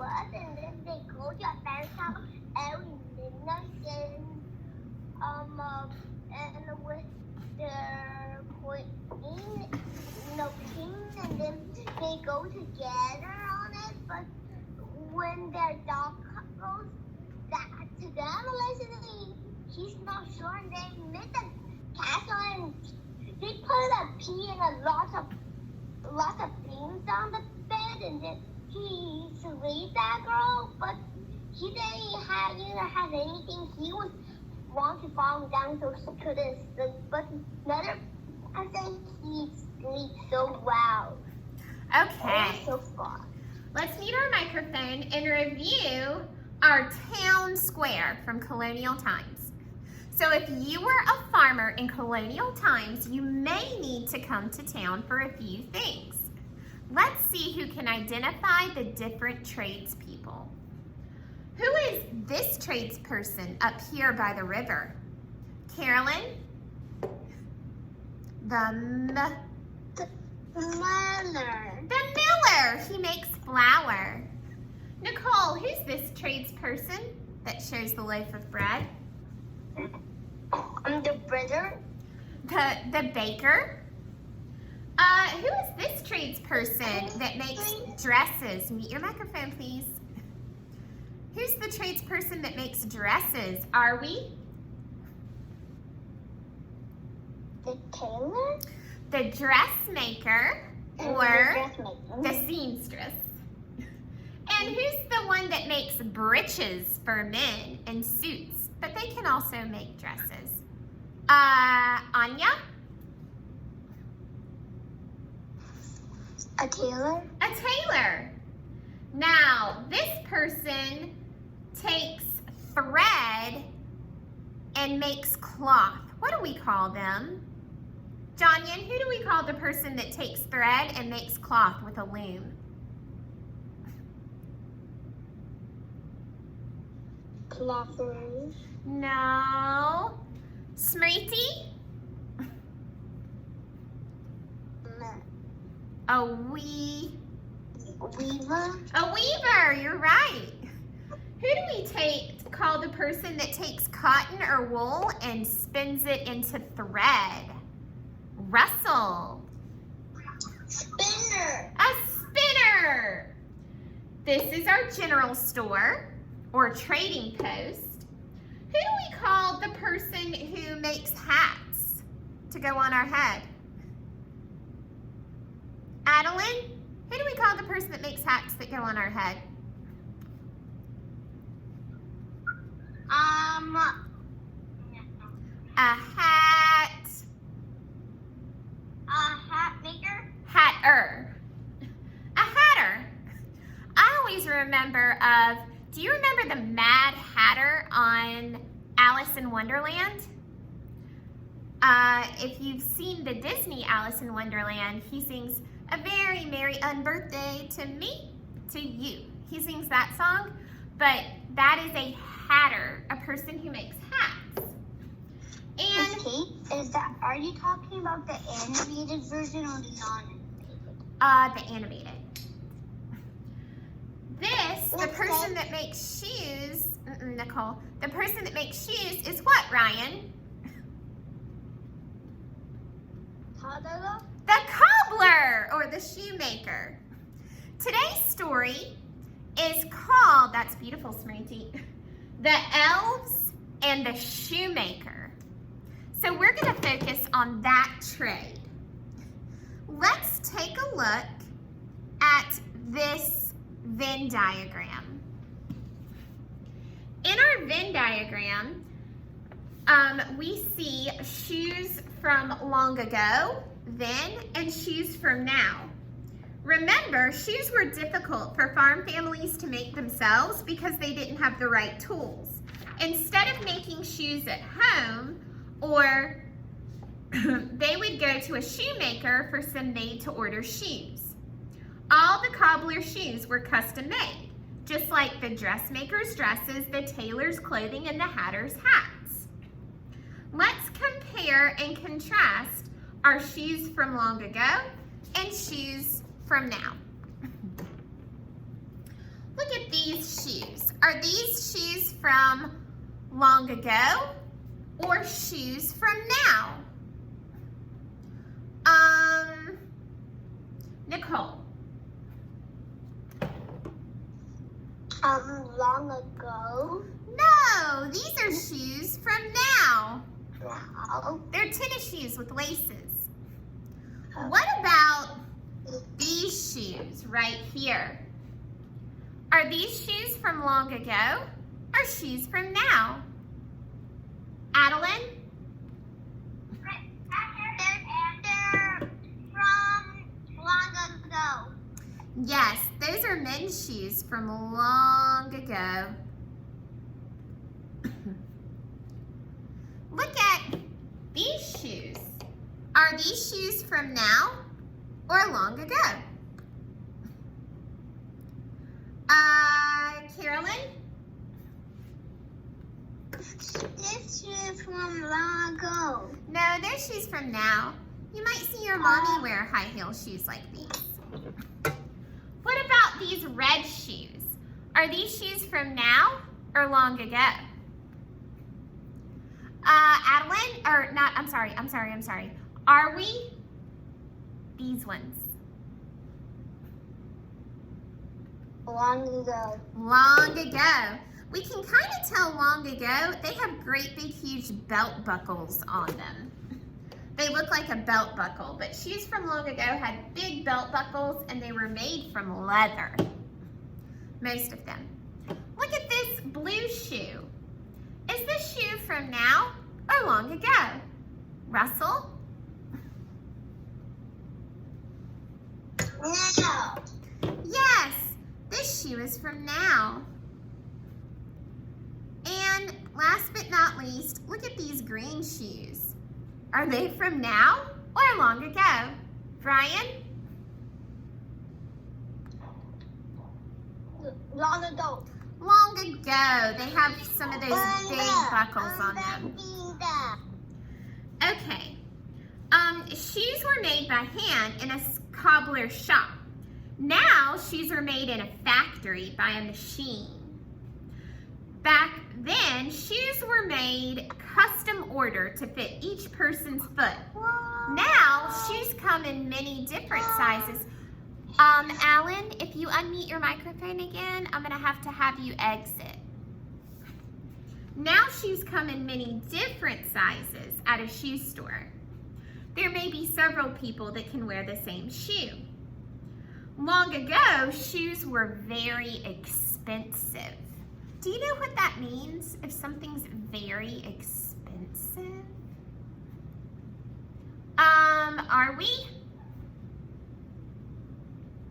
was, and then they go to a parents' house every midnight, and with their queen, king, and then they go together on it. But when their dog goes back to them, he's not sure, and they make the castle, and they put a pea and a lot of things on the bed, and then he raised that girl, but he didn't have anything. He was want to fall down, so he couldn't sleep. But I think he sleeps so well. Okay. So far. Let's mute our microphone and review our town square from colonial times. So if you were a farmer in colonial times, you may need to come to town for a few things. Let's see who can identify the different tradespeople. Who is this tradesperson up here by the river? Carolyn? The miller. The miller. He makes flour. Nicole, who's this tradesperson that shows the loaf of bread? The brother. The baker. Who is this tradesperson that makes dresses? Mute your microphone, please. Who's the tradesperson that makes dresses? Are we? The tailor? The dressmaker or the seamstress. And who's the one that makes breeches for men and suits? But they can also make dresses. Anya? A tailor? A tailor. Now, this person takes thread and makes cloth. What do we call them? Jonyan, who do we call the person that takes thread and makes cloth with a loom? Clothers. No. Smriti? A weaver. A weaver, you're right. Who do we call the person that takes cotton or wool and spins it into thread? Russell. Spinner. A spinner. This is our general store or trading post. Who do we call the person who makes hats to go on our head? Adeline? Who do we call the person that makes hats that go on our head? A hat. A hat maker. Hatter. A hatter. I always remember do you remember the Mad Hatter on Alice in Wonderland? If you've seen the Disney Alice in Wonderland, he sings "A very merry unbirthday to me, to you." He sings that song, but that is a hatter, a person who makes hats. And are you talking about the animated version or the non-animated? The animated. The person that makes shoes, Nicole, the person that makes shoes is what, Ryan? The cobbler or the shoemaker. Today's story is called, that's beautiful, Smriti, The Elves and the Shoemaker. So we're going to focus on that trade. Let's take a look at this Venn diagram. In our Venn diagram, we see shoes from long ago, then, and shoes from now. Remember, shoes were difficult for farm families to make themselves because they didn't have the right tools. Instead of making shoes at home, or they would go to a shoemaker for some made-to-order shoes. All the cobbler shoes were custom made, just like the dressmaker's dresses, the tailor's clothing, and the hatter's hats. Let's compare and contrast our shoes from long ago and shoes from now. Look at these shoes? Are these shoes from long ago or shoes from now? Nicole. Long ago. No, these are shoes from now. Now. They're tennis shoes with laces. What about these shoes right here? Are these shoes from long ago or shoes from now? Adeline? They're from long ago. Yes, those are men's shoes from long ago. Look at these shoes. Are these shoes from now or long ago? Carolyn? This shoes from long ago. No, they're shoes from now. You might see your mommy wear high heel shoes like these. What about these red shoes? Are these shoes from now or long ago? Adeline, or not, I'm sorry. Are we? These ones. Long ago. Long ago. We can kind of tell long ago. They have great big huge belt buckles on them. They look like a belt buckle, but shoes from long ago had big belt buckles and they were made from leather. Most of them. Look at this blue shoe. Is this shoe from now or long ago? Russell? No. Yes, this shoe is from now. And last but not least, look at these green shoes. Are they from now or long ago? Brian? Long ago. Long ago. They have some of those big buckles on them. Okay. Shoes were made by hand in a cobbler's shop. Now, shoes are made in a factory by a machine. Back then, shoes were made custom order to fit each person's foot. Now, shoes come in many different sizes. Alan, if you unmute your microphone again, I'm going to have you exit. Now, shoes come in many different sizes at a shoe store. There may be several people that can wear the same shoe. Long ago, shoes were very expensive. Do you know what that means if something's very expensive? Are we?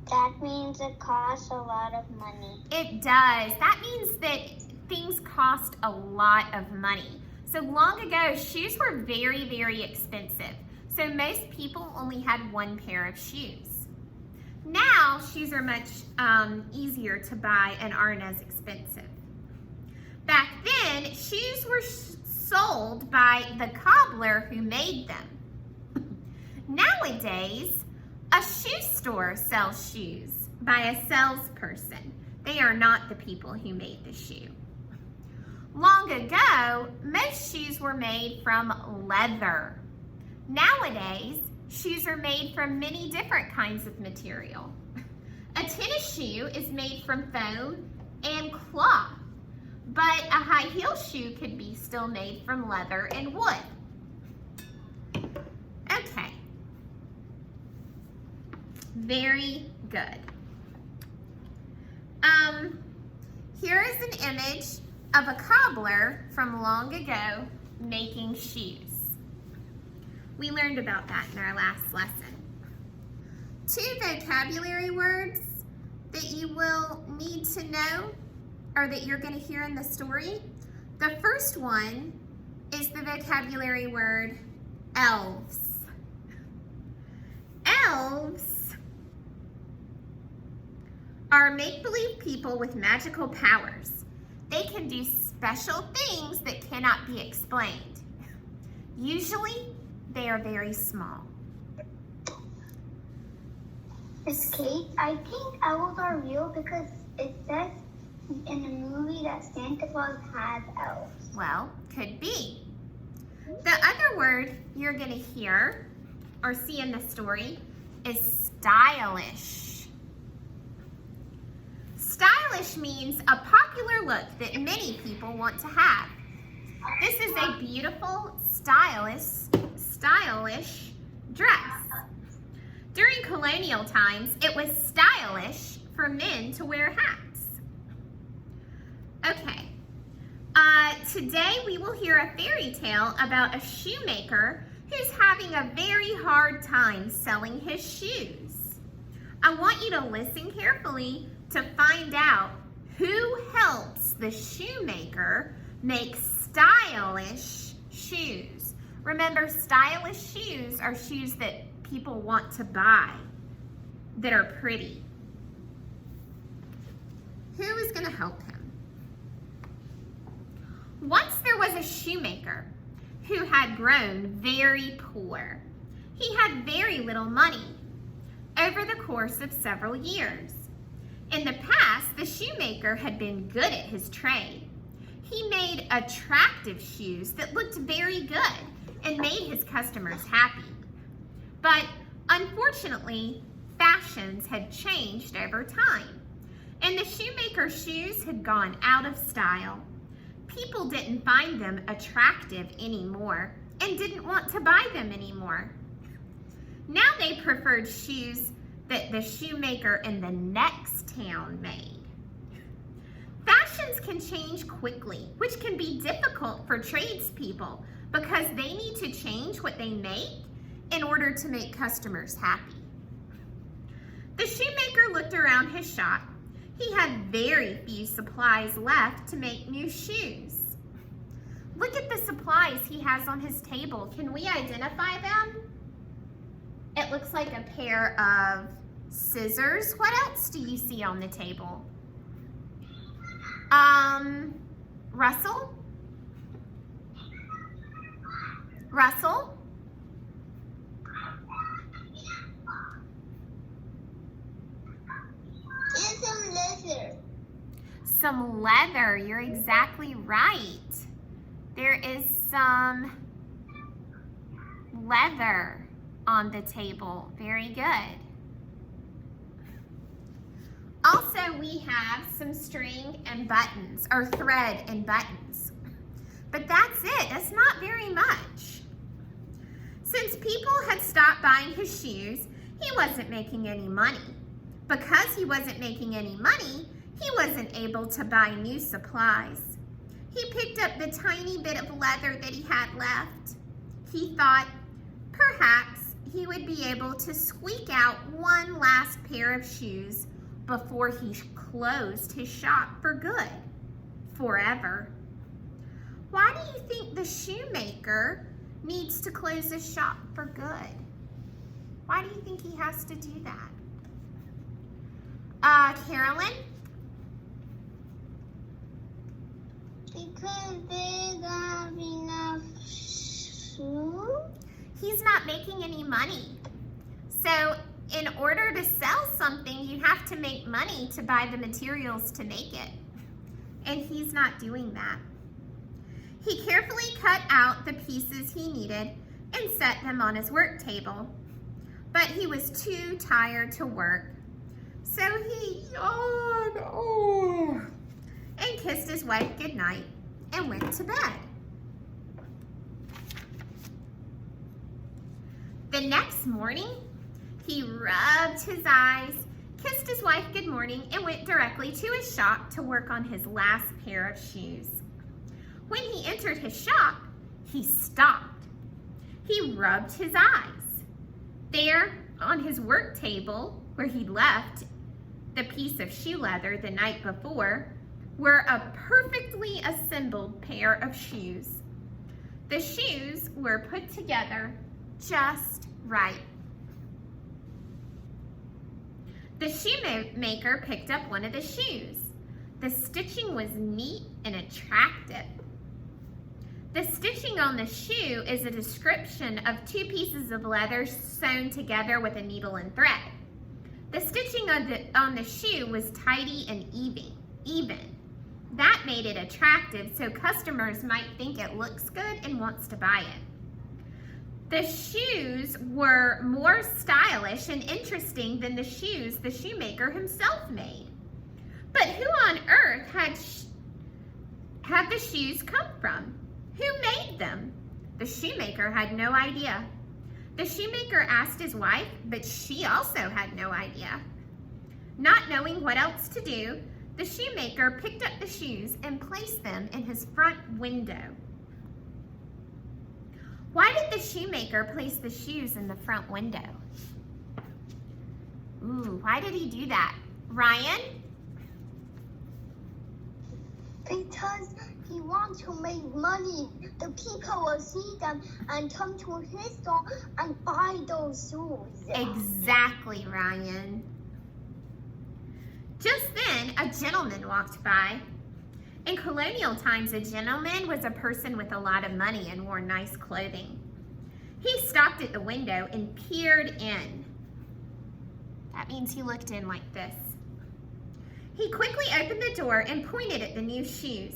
That means it costs a lot of money. It does. That means that things cost a lot of money. So long ago, shoes were very, very expensive. So most people only had one pair of shoes. Now, shoes are much easier to buy and aren't as expensive. Back then, shoes were sold by the cobbler who made them. Nowadays, a shoe store sells shoes by a salesperson. They are not the people who made the shoe. Long ago, most shoes were made from leather. Nowadays, shoes are made from many different kinds of material. A tennis shoe is made from foam and cloth, but a high heel shoe could be still made from leather and wood. Okay. Very good. Here is an image of a cobbler from long ago making shoes. We learned about that in our last lesson. 2 vocabulary words that you will need to know or that you're going to hear in the story. The first one is the vocabulary word elves. Elves are make-believe people with magical powers. They can do special things that cannot be explained. Usually, they are very small. Miss Kate, I think owls are real because it says in the movie that Santa Claus has elves? Well, could be. The other word you're going to hear or see in the story is stylish. Stylish means a popular look that many people want to have. This is a beautiful, stylish dress. During colonial times, it was stylish for men to wear hats. Okay, today we will hear a fairy tale about a shoemaker who's having a very hard time selling his shoes. I want you to listen carefully to find out who helps the shoemaker make stylish shoes. Remember, stylish shoes are shoes that people want to buy, that are pretty. Who is going to help him? Once there was a shoemaker who had grown very poor. He had very little money over the course of several years. In the past, the shoemaker had been good at his trade. He made attractive shoes that looked very good and made his customers happy. But unfortunately, fashions had changed over time, and the shoemaker's shoes had gone out of style. People didn't find them attractive anymore and didn't want to buy them anymore. Now they preferred shoes that the shoemaker in the next town made. Fashions can change quickly, which can be difficult for tradespeople because they need to change what they make in order to make customers happy. The shoemaker looked around his shop. He had very few supplies left to make new shoes. Look at the supplies he has on his table. Can we identify them? It looks like a pair of scissors. What else do you see on the table? Russell? Russell? And some leather. Some leather. You're exactly right. There is some leather on the table. Very good. Also, we have some string and buttons, or thread and buttons. But that's it. That's not very much. Since people had stopped buying his shoes, he wasn't making any money. Because he wasn't making any money, he wasn't able to buy new supplies. He picked up the tiny bit of leather that he had left. He thought perhaps he would be able to squeak out one last pair of shoes before he closed his shop for good, forever. Why do you think the shoemaker needs to close his shop for good? Why do you think he has to do that? Carolyn? Because they don't have enough shoes? He's not making any money. So in order to sell something, you have to make money to buy the materials to make it. And he's not doing that. He carefully cut out the pieces he needed and set them on his work table. But he was too tired to work. So he yawned and kissed his wife goodnight and went to bed. The next morning, he rubbed his eyes, kissed his wife good morning, and went directly to his shop to work on his last pair of shoes. When he entered his shop, he stopped. He rubbed his eyes. There, on his work table, where he'd left the piece of shoe leather the night before, were a perfectly assembled pair of shoes. The shoes were put together just right. The shoemaker picked up one of the shoes. The stitching was neat and attractive. The stitching on the shoe is a description of two pieces of leather sewn together with a needle and thread. The stitching on the shoe was tidy and even. That made it attractive so customers might think it looks good and wants to buy it. The shoes were more stylish and interesting than the shoes the shoemaker himself made. But who on earth had the shoes come from? Who made them? The shoemaker had no idea. The shoemaker asked his wife, but she also had no idea. Not knowing what else to do, the shoemaker picked up the shoes and placed them in his front window. Why did the shoemaker place the shoes in the front window? Ooh, why did he do that? Ryan? Because he wants to make money. The people will see them and come to his store and buy those shoes. Exactly, Ryan. Just then, a gentleman walked by. In colonial times, a gentleman was a person with a lot of money and wore nice clothing. He stopped at the window and peered in. That means he looked in like this. He quickly opened the door and pointed at the new shoes.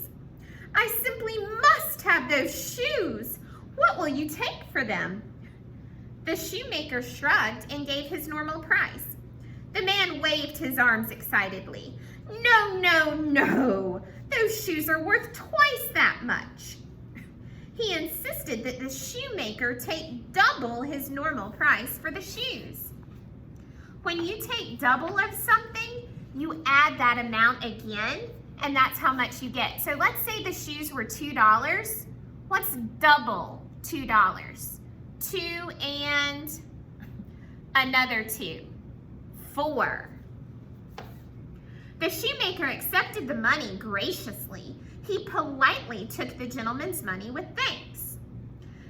"I simply must have those shoes. What will you take for them?" The shoemaker shrugged and gave his normal price. The man waved his arms excitedly. "No, no, no. Those shoes are worth twice that much." He insisted that the shoemaker take double his normal price for the shoes. When you take double of something, you add that amount again, and that's how much you get. So let's say the shoes were $2. What's double $2? 2 and another 2. 4. The shoemaker accepted the money graciously. He politely took the gentleman's money with thanks.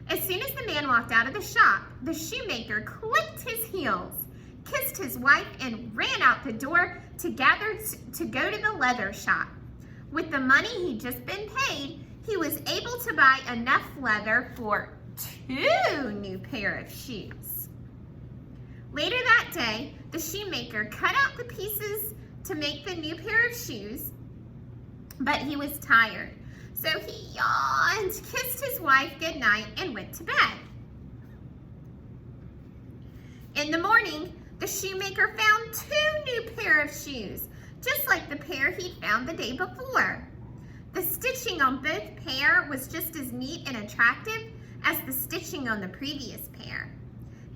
As soon as the man walked out of the shop, the shoemaker clicked his heels, kissed his wife, and ran out the door to go to the leather shop. With the money he'd just been paid, he was able to buy enough leather for 2 new pair of shoes. Later that day, the shoemaker cut out the pieces to make the new pair of shoes, but he was tired. So he yawned, kissed his wife goodnight, and went to bed. In the morning, the shoemaker found 2 new pair of shoes, just like the pair he'd found the day before. The stitching on both pair was just as neat and attractive as the stitching on the previous pair.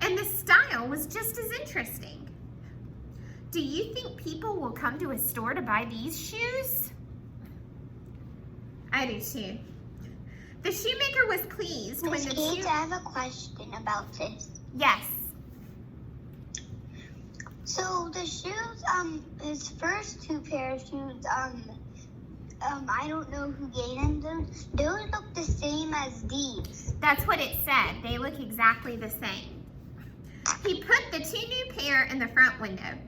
And the style was just as interesting. Do you think people will come to a store to buy these shoes? I do too. The shoemaker was pleased when the Miss Kate, I have a question about this. Yes. So the shoes, his first 2 pair of shoes, I don't know who gave him them. Those look the same as these. That's what it said. They look exactly the same. He put the 2 new pair in the front window.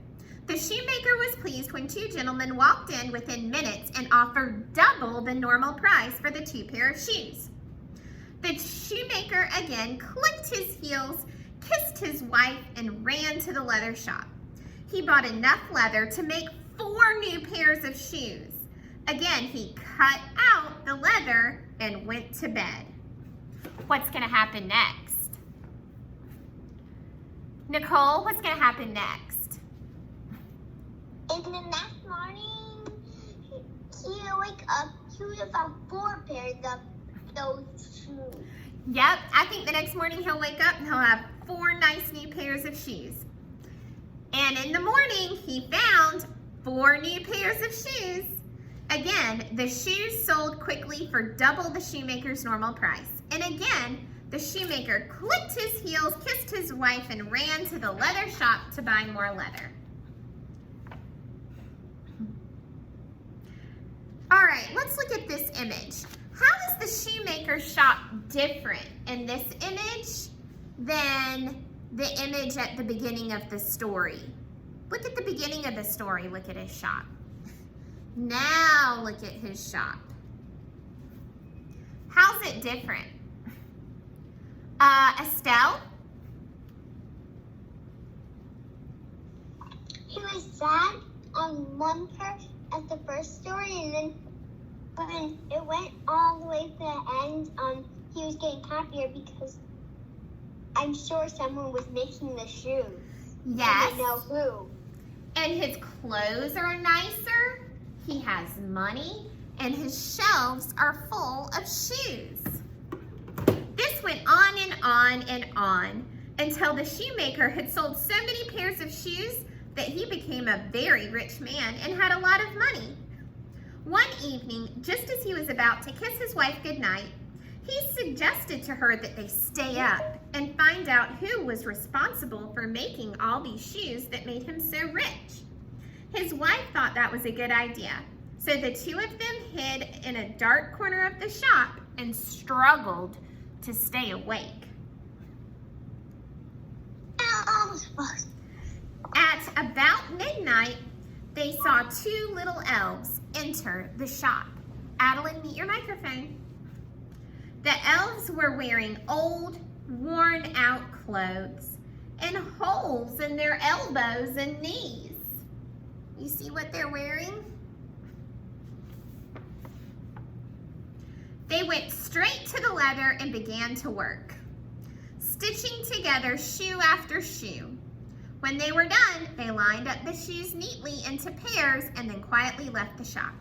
The shoemaker was pleased when 2 gentlemen walked in within minutes and offered double the normal price for the 2 pair of shoes. The shoemaker again clicked his heels, kissed his wife, and ran to the leather shop. He bought enough leather to make 4 new pairs of shoes. Again, he cut out the leather and went to bed. What's going to happen next? Nicole, what's going to happen next? In the next morning, he'll wake up, he will have 4 pairs of those shoes. Yep, I think the next morning he'll wake up and he'll have 4 nice new pairs of shoes. And in the morning, he found 4 new pairs of shoes. Again, the shoes sold quickly for double the shoemaker's normal price. And again, the shoemaker clicked his heels, kissed his wife, and ran to the leather shop to buy more leather. All right, let's look at this image. How is the shoemaker's shop different in this image than the image at the beginning of the story? Look at the beginning of the story. Look at his shop. Now look at his shop. How's it different? Estelle? He was sad on one part at the first story, and then when it went all the way to the end, he was getting happier because I'm sure someone was making the shoes. Yes. And I know who. And his clothes are nicer. He has money. And his shelves are full of shoes. This went on and on and on until the shoemaker had sold so many pairs of shoes that he became a very rich man and had a lot of money. One evening, just as he was about to kiss his wife goodnight, he suggested to her that they stay up and find out who was responsible for making all these shoes that made him so rich. His wife thought that was a good idea, so the two of them hid in a dark corner of the shop and struggled to stay awake. At about midnight, they saw two little elves enter the shop. Adeline, meet your microphone. The elves were wearing old, worn-out clothes and holes in their elbows and knees. You see what they're wearing? They went straight to the leather and began to work, stitching together shoe after shoe. When they were done, they lined up the shoes neatly into pairs and then quietly left the shop.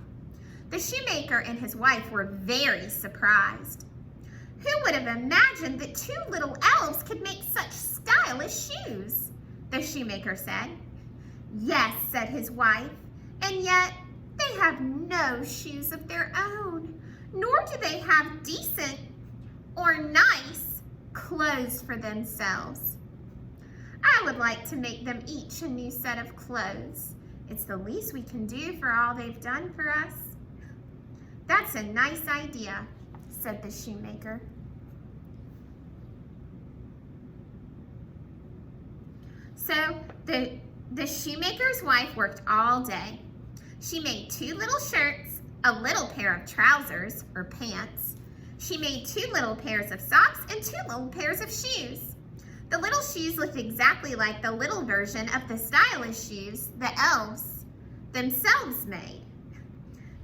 The shoemaker and his wife were very surprised. Who would have imagined that two little elves could make such stylish shoes? The shoemaker said. Yes, said his wife, and yet they have no shoes of their own, nor do they have decent or nice clothes for themselves. I would like to make them each a new set of clothes. It's the least we can do for all they've done for us. That's a nice idea, said the shoemaker. So the shoemaker's wife worked all day. She made two little shirts, a little pair of trousers or pants. She made two little pairs of socks and two little pairs of shoes. The little shoes looked exactly like the little version of the stylish shoes the elves themselves made.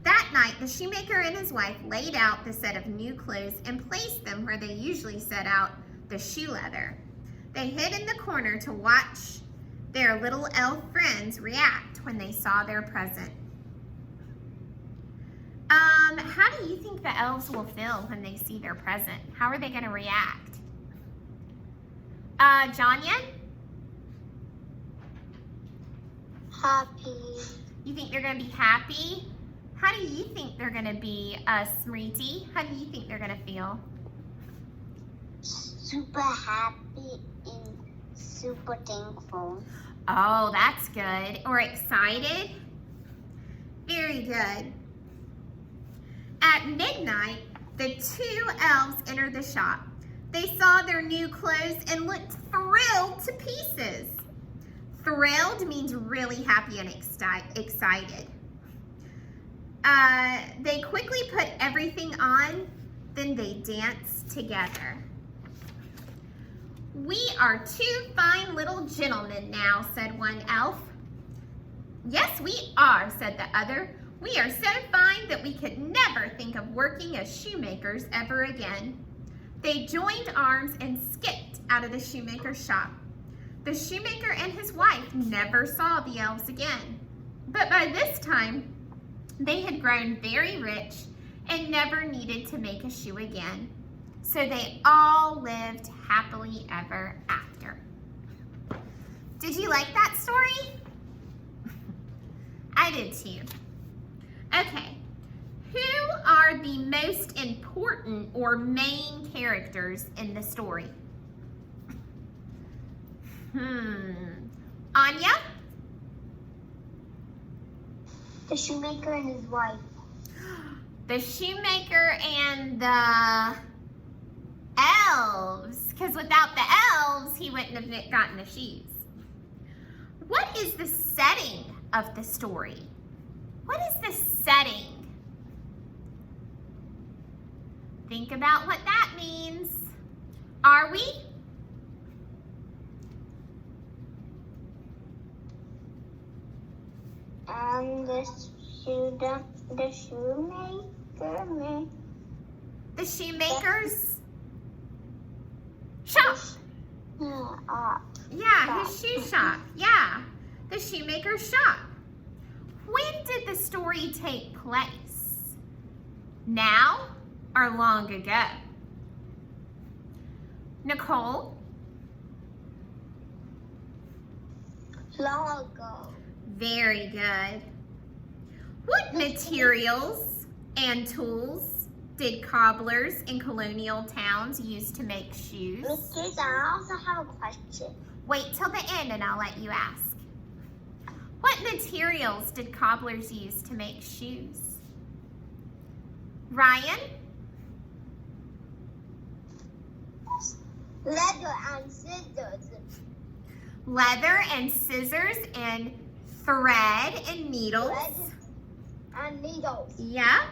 That night, the shoemaker and his wife laid out the set of new clothes and placed them where they usually set out the shoe leather. They hid in the corner to watch their little elf friends react when they saw their present. How do you think the elves will feel when they see their present? How are they going to react? Janya? Happy. You think they're going to be happy? How do you think they're going to be, Smriti? How do you think they're going to feel? Super happy and super thankful. Oh, that's good. Or excited? Very good. At midnight, the two elves entered the shop. They saw their new clothes and looked thrilled to pieces. Thrilled means really happy and excited. They quickly put everything on, then they danced together. We are two fine little gentlemen now, said one elf. Yes, we are, said the other. We are so fine that we could never think of working as shoemakers ever again. They joined arms and skipped out of the shoemaker's shop. The shoemaker and his wife never saw the elves again. But by this time, they had grown very rich and never needed to make a shoe again. So they all lived happily ever after. Did you like that story? I did too. Okay, who are the most important or main characters in the story? Anya? The shoemaker and his wife. The shoemaker and the elves. Because without the elves, he wouldn't have gotten the shoes. What is the setting of the story? What is the setting? Think about what that means. Are we? The shoemaker The shoemaker's shop. Yeah, his shoe shop. Yeah, the shoemaker's shop. When did the story take place? Now or long ago? Nicole? Long ago. Very good. What materials and tools did cobblers in colonial towns use to make shoes? Miss Kids, I also have a question. Wait till the end and I'll let you ask. What materials did cobblers use to make shoes? Ryan? Leather and scissors. Leather and scissors and thread and needles. Thread and needles. Yeah.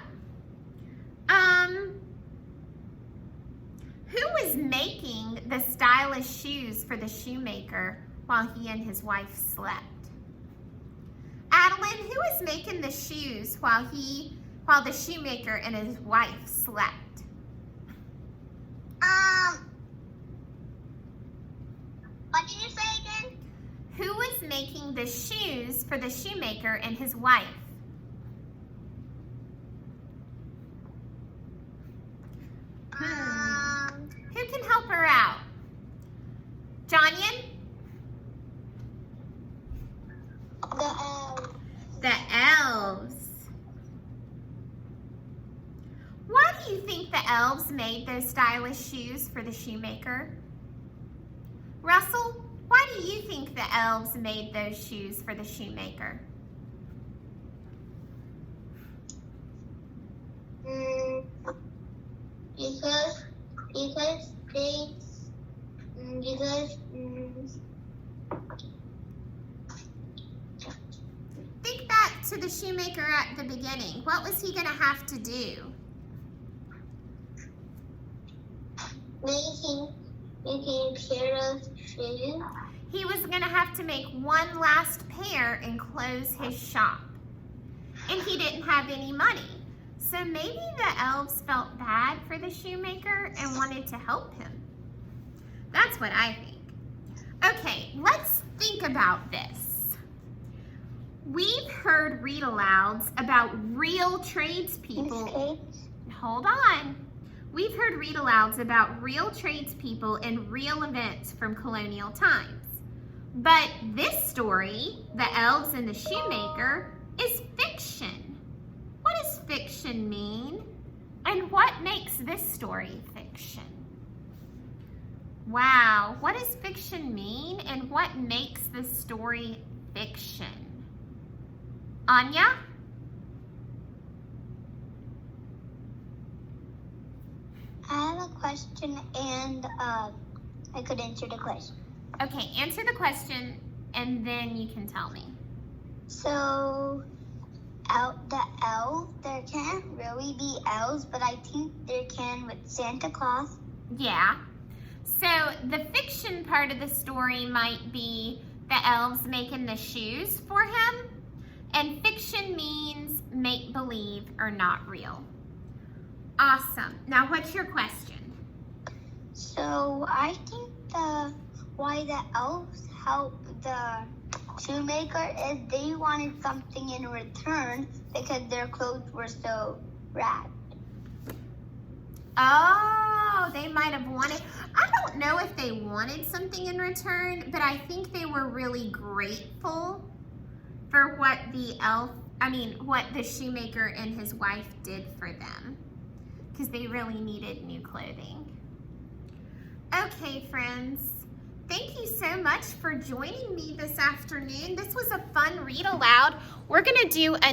Who was making the stylish shoes for the shoemaker while he and his wife slept? Adeline, who was making the shoes while the shoemaker and his wife slept? What did you say again? Who was making the shoes for the shoemaker and his wife? Who can help her out? Jonyan? The elves. Why do you think the elves made those stylish shoes for the shoemaker? Russell, why do you think the elves made those shoes for the shoemaker? Think back to the shoemaker at the beginning. What was he going to have to do? Making pair of shoes. He was going to have to make one last pair and close his shop. And he didn't have any money. So maybe the elves felt bad for the shoemaker and wanted to help him. That's what I think. Okay, let's think about this. We've heard read-alouds about real tradespeople. Hold on. We've heard read-alouds about real tradespeople and real events from colonial times. But this story, The Elves and the Shoemaker, is fiction. What does fiction mean? And what makes this story fiction? Wow, what does fiction mean and what makes this story fiction? Anya? I have a question and I could answer the question. Okay, answer the question and then you can tell me. So, the elves, there can't really be elves, but I think there can with Santa Claus. Yeah. So the fiction part of the story might be the elves making the shoes for him. And fiction means make-believe or not real. Awesome. Now what's your question? So I think why the elves helped the shoemaker is they wanted something in return because their clothes were so ragged. Oh, they might have wanted, I don't know if they wanted something in return, but I think they were really grateful for what what the shoemaker and his wife did for them, because they really needed new clothing. Okay, friends, thank you so much for joining me this afternoon. This was a fun read aloud. We're gonna do a